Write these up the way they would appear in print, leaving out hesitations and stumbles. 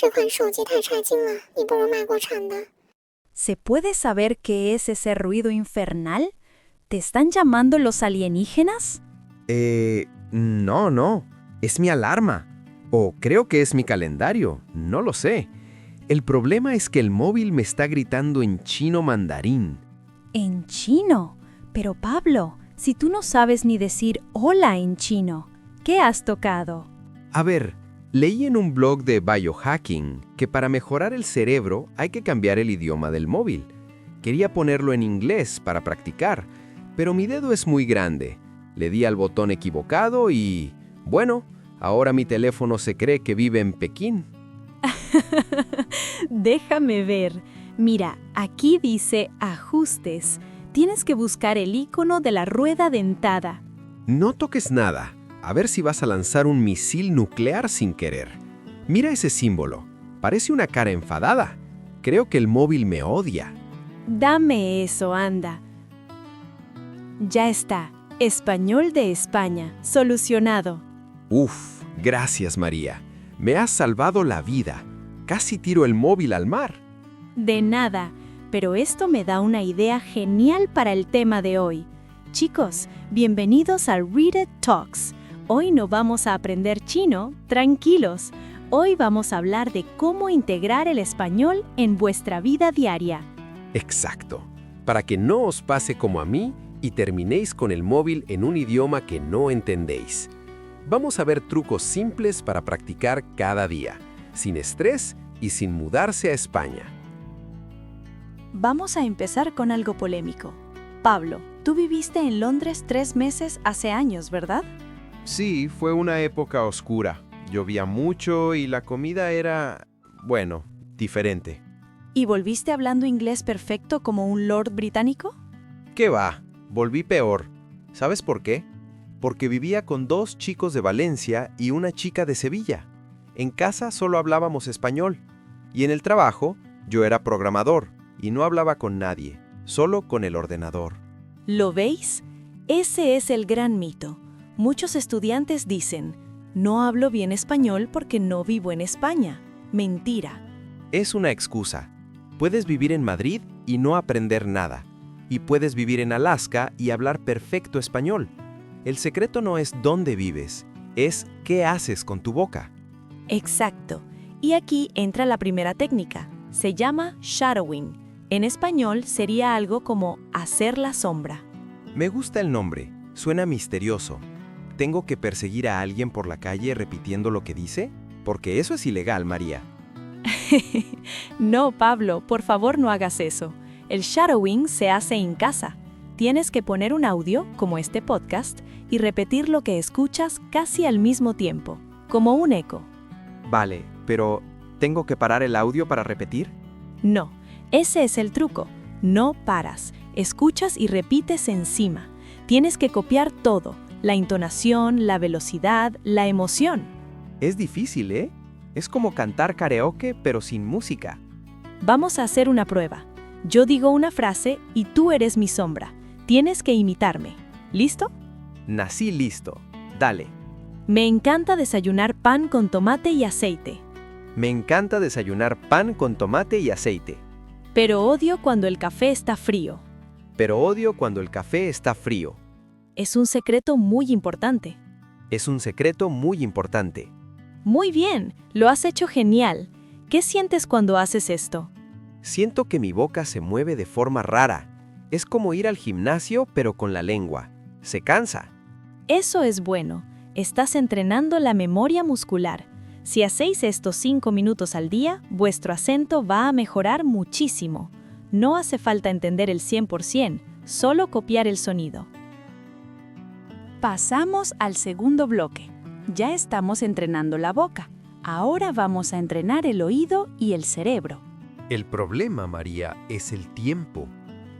这款手机太差劲了，你不如买国产的。 ¿Se puede saber qué es ese ruido infernal? ¿Te están llamando los alienígenas? No, es mi alarma. O creo que es mi calendario, no lo sé. El problema es que el móvil me está gritando en chino mandarín. ¿En chino? Pero Pablo, si tú no sabes ni decir hola en chino, ¿qué has tocado? A ver, leí en un blog de biohacking que para mejorar el cerebro hay que cambiar el idioma del móvil. Quería ponerlo en inglés para practicar, pero mi dedo es muy grande. Le di al botón equivocado y, bueno, ahora mi teléfono se cree que vive en Pekín. Déjame ver. Mira, aquí dice ajustes. Tienes que buscar el icono de la rueda dentada. No toques nada. A ver si vas a lanzar un misil nuclear sin querer. Mira ese símbolo. Parece una cara enfadada. Creo que el móvil me odia. Dame eso, anda. Ya está. Español de España. Solucionado. Uf, gracias María. Me has salvado la vida. Casi tiro el móvil al mar. De nada, pero esto me da una idea genial para el tema de hoy. Chicos, bienvenidos a Read It Talks. Hoy no vamos a aprender chino, tranquilos. Hoy vamos a hablar de cómo integrar el español en vuestra vida diaria. Exacto. Para que no os pase como a mí y terminéis con el móvil en un idioma que no entendéis. Vamos a ver trucos simples para practicar cada día, sin estrés y sin mudarse a España. Vamos a empezar con algo polémico. Pablo, tú viviste en Londres 3 meses hace años, ¿verdad? Sí, fue una época oscura. Llovía mucho y la comida era, bueno, diferente. ¿Y volviste hablando inglés perfecto como un lord británico? ¿Qué va? Volví peor. ¿Sabes por qué? Porque vivía con 2 chicos de Valencia y una chica de Sevilla. En casa solo hablábamos español. Y en el trabajo, yo era programador y no hablaba con nadie, solo con el ordenador. ¿Lo veis? Ese es el gran mito. Muchos estudiantes dicen, no hablo bien español porque no vivo en España. Mentira. Es una excusa. Puedes vivir en Madrid y no aprender nada. Y puedes vivir en Alaska y hablar perfecto español. El secreto no es dónde vives, es qué haces con tu boca. Exacto. Y aquí entra la primera técnica. Se llama shadowing. En español sería algo como hacer la sombra. Me gusta el nombre, suena misterioso. ¿Tengo que perseguir a alguien por la calle repitiendo lo que dice? Porque eso es ilegal, María. No, Pablo, por favor no hagas eso. El shadowing se hace en casa. Tienes que poner un audio, como este podcast, y repetir lo que escuchas casi al mismo tiempo, como un eco. Vale, pero ¿tengo que parar el audio para repetir? No, ese es el truco. No paras, escuchas y repites encima. Tienes que copiar todo, la intonación, la velocidad, la emoción. Es difícil, ¿eh? Es como cantar karaoke, pero sin música. Vamos a hacer una prueba. Yo digo una frase y tú eres mi sombra. Tienes que imitarme. ¿Listo? Nací listo. Dale. Me encanta desayunar pan con tomate y aceite. Me encanta desayunar pan con tomate y aceite. Pero odio cuando el café está frío. Pero odio cuando el café está frío. Es un secreto muy importante. Es un secreto muy importante. Muy bien, lo has hecho genial. ¿Qué sientes cuando haces esto? Siento que mi boca se mueve de forma rara. Es como ir al gimnasio, pero con la lengua. Se cansa. Eso es bueno. Estás entrenando la memoria muscular. Si hacéis esto 5 minutos al día, vuestro acento va a mejorar muchísimo. No hace falta entender el 100%, solo copiar el sonido. Pasamos al segundo bloque. Ya estamos entrenando la boca. Ahora vamos a entrenar el oído y el cerebro. El problema, María, es el tiempo.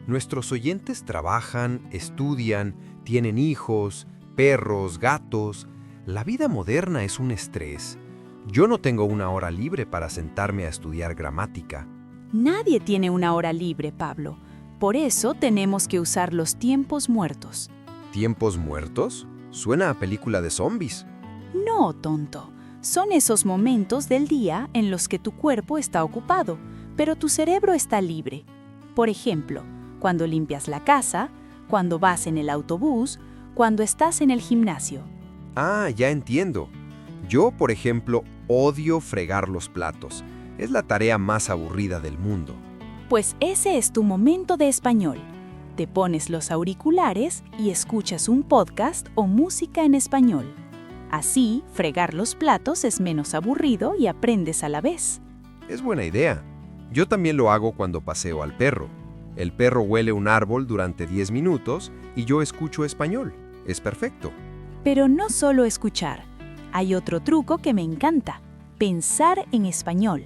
Nuestros oyentes trabajan, estudian, tienen hijos, perros, gatos. La vida moderna es un estrés. Yo no tengo una hora libre para sentarme a estudiar gramática. Nadie tiene una hora libre, Pablo. Por eso tenemos que usar los tiempos muertos. ¿Tiempos muertos? Suena a película de zombies. No, tonto. Son esos momentos del día en los que tu cuerpo está ocupado, pero tu cerebro está libre. Por ejemplo, cuando limpias la casa, cuando vas en el autobús, cuando estás en el gimnasio. Ah, ya entiendo. Yo, por ejemplo, odio fregar los platos. Es la tarea más aburrida del mundo. Pues ese es tu momento de español. Te pones los auriculares y escuchas un podcast o música en español. Así, fregar los platos es menos aburrido y aprendes a la vez. Es buena idea. Yo también lo hago cuando paseo al perro. El perro huele un árbol durante 10 minutos y yo escucho español. Es perfecto. Pero no solo escuchar. Hay otro truco que me encanta: pensar en español.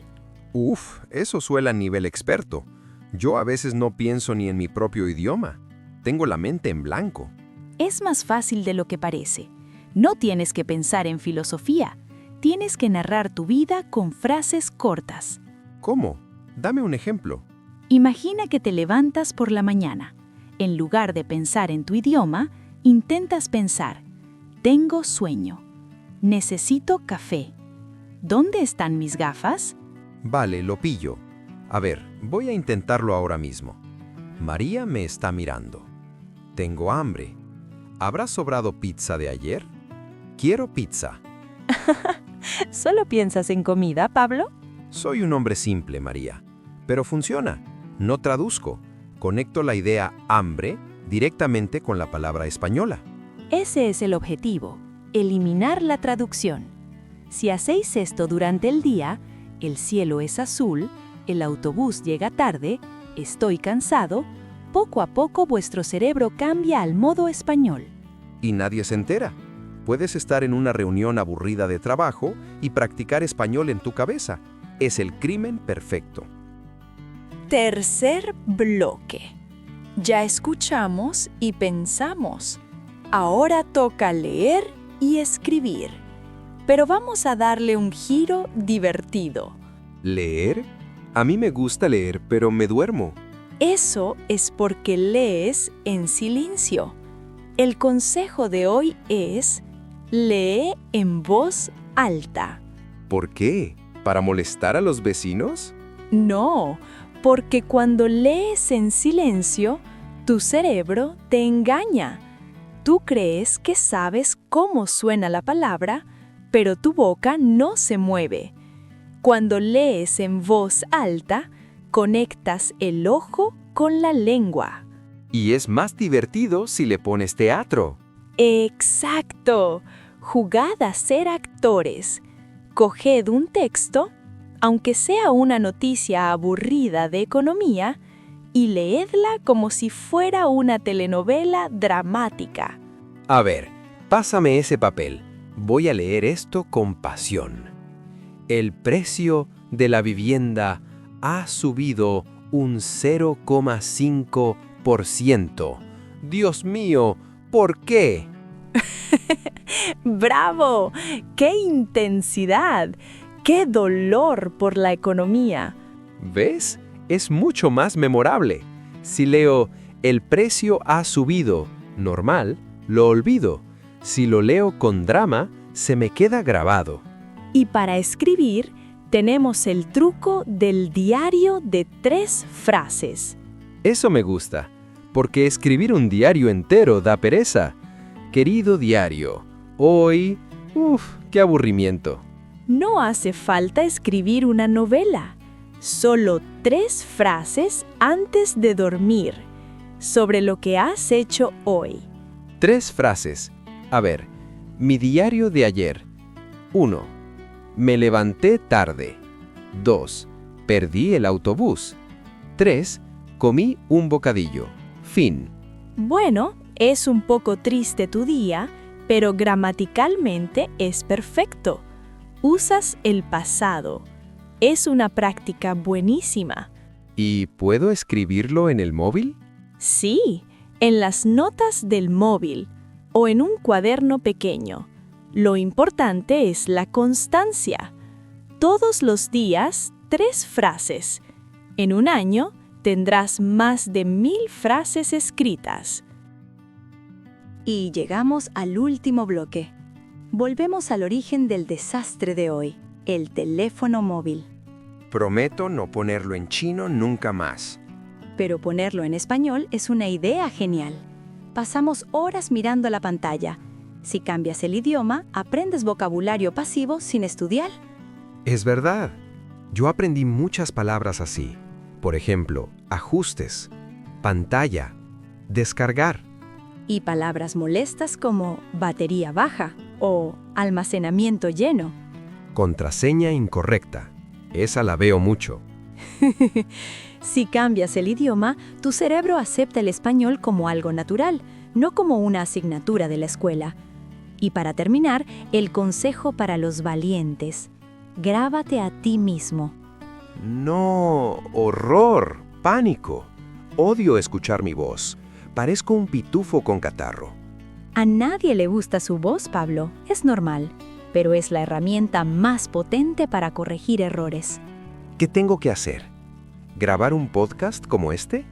Uf, eso suena a nivel experto. Yo a veces no pienso ni en mi propio idioma. Tengo la mente en blanco. Es más fácil de lo que parece. No tienes que pensar en filosofía. Tienes que narrar tu vida con frases cortas. ¿Cómo? Dame un ejemplo. Imagina que te levantas por la mañana. En lugar de pensar en tu idioma, intentas pensar: tengo sueño. Necesito café. ¿Dónde están mis gafas? Vale, lo pillo. A ver, voy a intentarlo ahora mismo. María me está mirando. Tengo hambre. ¿Habrá sobrado pizza de ayer? Quiero pizza. ¿Solo piensas en comida, Pablo? Soy un hombre simple, María. Pero funciona. No traduzco. Conecto la idea hambre directamente con la palabra española. Ese es el objetivo: eliminar la traducción. Si hacéis esto durante el día, el cielo es azul, el autobús llega tarde, estoy cansado, poco a poco vuestro cerebro cambia al modo español. Y nadie se entera. Puedes estar en una reunión aburrida de trabajo y practicar español en tu cabeza. Es el crimen perfecto. Tercer bloque. Ya escuchamos y pensamos. Ahora toca leer y escribir. Pero vamos a darle un giro divertido. ¿Leer? A mí me gusta leer, pero me duermo. Eso es porque lees en silencio. El consejo de hoy es: lee en voz alta. ¿Por qué? ¿Para molestar a los vecinos? No, porque cuando lees en silencio, tu cerebro te engaña. Tú crees que sabes cómo suena la palabra, pero tu boca no se mueve. Cuando lees en voz alta, conectas el ojo con la lengua. Y es más divertido si le pones teatro. ¡Exacto! Jugad a ser actores. Coged un texto, aunque sea una noticia aburrida de economía, y leedla como si fuera una telenovela dramática. A ver, pásame ese papel. Voy a leer esto con pasión. El precio de la vivienda ha subido un 0,5%. Dios mío, ¿por qué? ¡Bravo! ¡Qué intensidad! ¡Qué dolor por la economía! ¿Ves? Es mucho más memorable. Si leo el precio ha subido normal, lo olvido. Si lo leo con drama, se me queda grabado. Y para escribir, tenemos el truco del diario de 3 frases. Eso me gusta, porque escribir un diario entero da pereza. Querido diario, hoy... ¡qué aburrimiento! No hace falta escribir una novela. Solo 3 frases antes de dormir sobre lo que has hecho hoy. 3 frases. A ver, mi diario de ayer. 1. Me levanté tarde. 2. Perdí el autobús. 3. Comí un bocadillo. Fin. Bueno, es un poco triste tu día, pero gramaticalmente es perfecto. Usas el pasado. Es una práctica buenísima. ¿Y puedo escribirlo en el móvil? Sí, en las notas del móvil o en un cuaderno pequeño. Lo importante es la constancia. Todos los días, 3 frases. En un año, tendrás más de 1000 frases escritas. Y llegamos al último bloque. Volvemos al origen del desastre de hoy, el teléfono móvil. Prometo no ponerlo en chino nunca más. Pero ponerlo en español es una idea genial. Pasamos horas mirando la pantalla. Si cambias el idioma, aprendes vocabulario pasivo sin estudiar. Es verdad. Yo aprendí muchas palabras así. Por ejemplo, ajustes, pantalla, descargar. Y palabras molestas como batería baja o almacenamiento lleno. Contraseña incorrecta. Esa la veo mucho. Si cambias el idioma, tu cerebro acepta el español como algo natural, no como una asignatura de la escuela. Y para terminar, el consejo para los valientes. Grábate a ti mismo. No, horror, pánico. Odio escuchar mi voz. Parezco un pitufo con catarro. A nadie le gusta su voz, Pablo, es normal, pero es la herramienta más potente para corregir errores. ¿Qué tengo que hacer? ¿Grabar un podcast como este?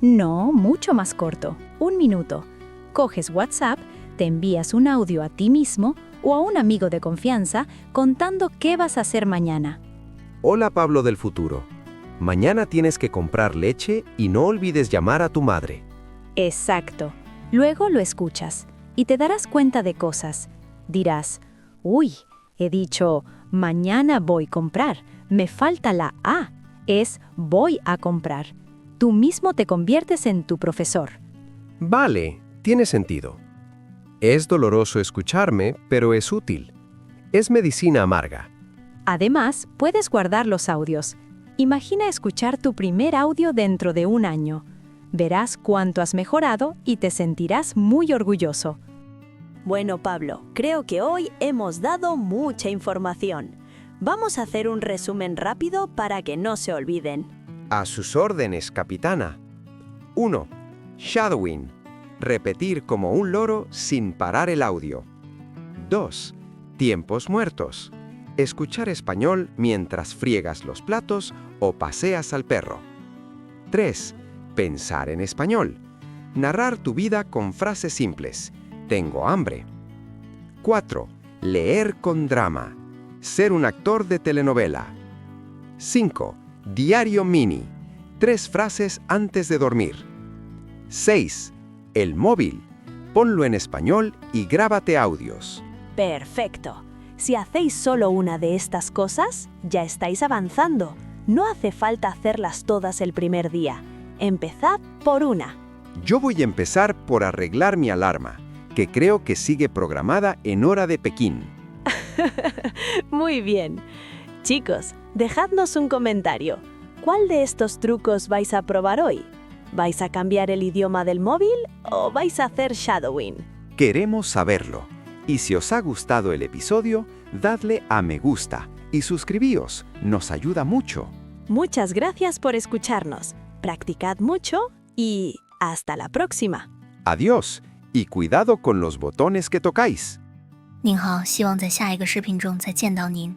No, mucho más corto, 1 minuto. Coges WhatsApp, te envías un audio a ti mismo o a un amigo de confianza contando qué vas a hacer mañana. Hola Pablo del futuro. Mañana tienes que comprar leche y no olvides llamar a tu madre. Exacto. Luego lo escuchas y te darás cuenta de cosas. Dirás, uy, he dicho, mañana voy a comprar. Me falta la A. Es voy a comprar. Tú mismo te conviertes en tu profesor. Vale, tiene sentido. Es doloroso escucharme, pero es útil. Es medicina amarga. Además, puedes guardar los audios. Imagina escuchar tu primer audio dentro de 1 año. Verás cuánto has mejorado y te sentirás muy orgulloso. Bueno, Pablo, creo que hoy hemos dado mucha información. Vamos a hacer un resumen rápido para que no se olviden. A sus órdenes, capitana. 1. Shadowing. Repetir como un loro sin parar el audio. 2. Tiempos muertos. Escuchar español mientras friegas los platos o paseas al perro. 3. Pensar en español. Narrar tu vida con frases simples. Tengo hambre. 4. Leer con drama. Ser un actor de telenovela. 5. Diario mini. 3 frases antes de dormir. 6. El móvil. Ponlo en español y grábate audios. Perfecto. Si hacéis solo una de estas cosas, ya estáis avanzando. No hace falta hacerlas todas el primer día. Empezad por una. Yo voy a empezar por arreglar mi alarma, que creo que sigue programada en hora de Pekín. Muy bien. Chicos, dejadnos un comentario. ¿Cuál de estos trucos vais a probar hoy? ¿Vais a cambiar el idioma del móvil o vais a hacer shadowing? Queremos saberlo. Y si os ha gustado el episodio, dadle a me gusta y suscribíos. Nos ayuda mucho. Muchas gracias por escucharnos. Practicad mucho y hasta la próxima. Adiós y cuidado con los botones que tocáis. 您好，希望在下一个视频中再见到您。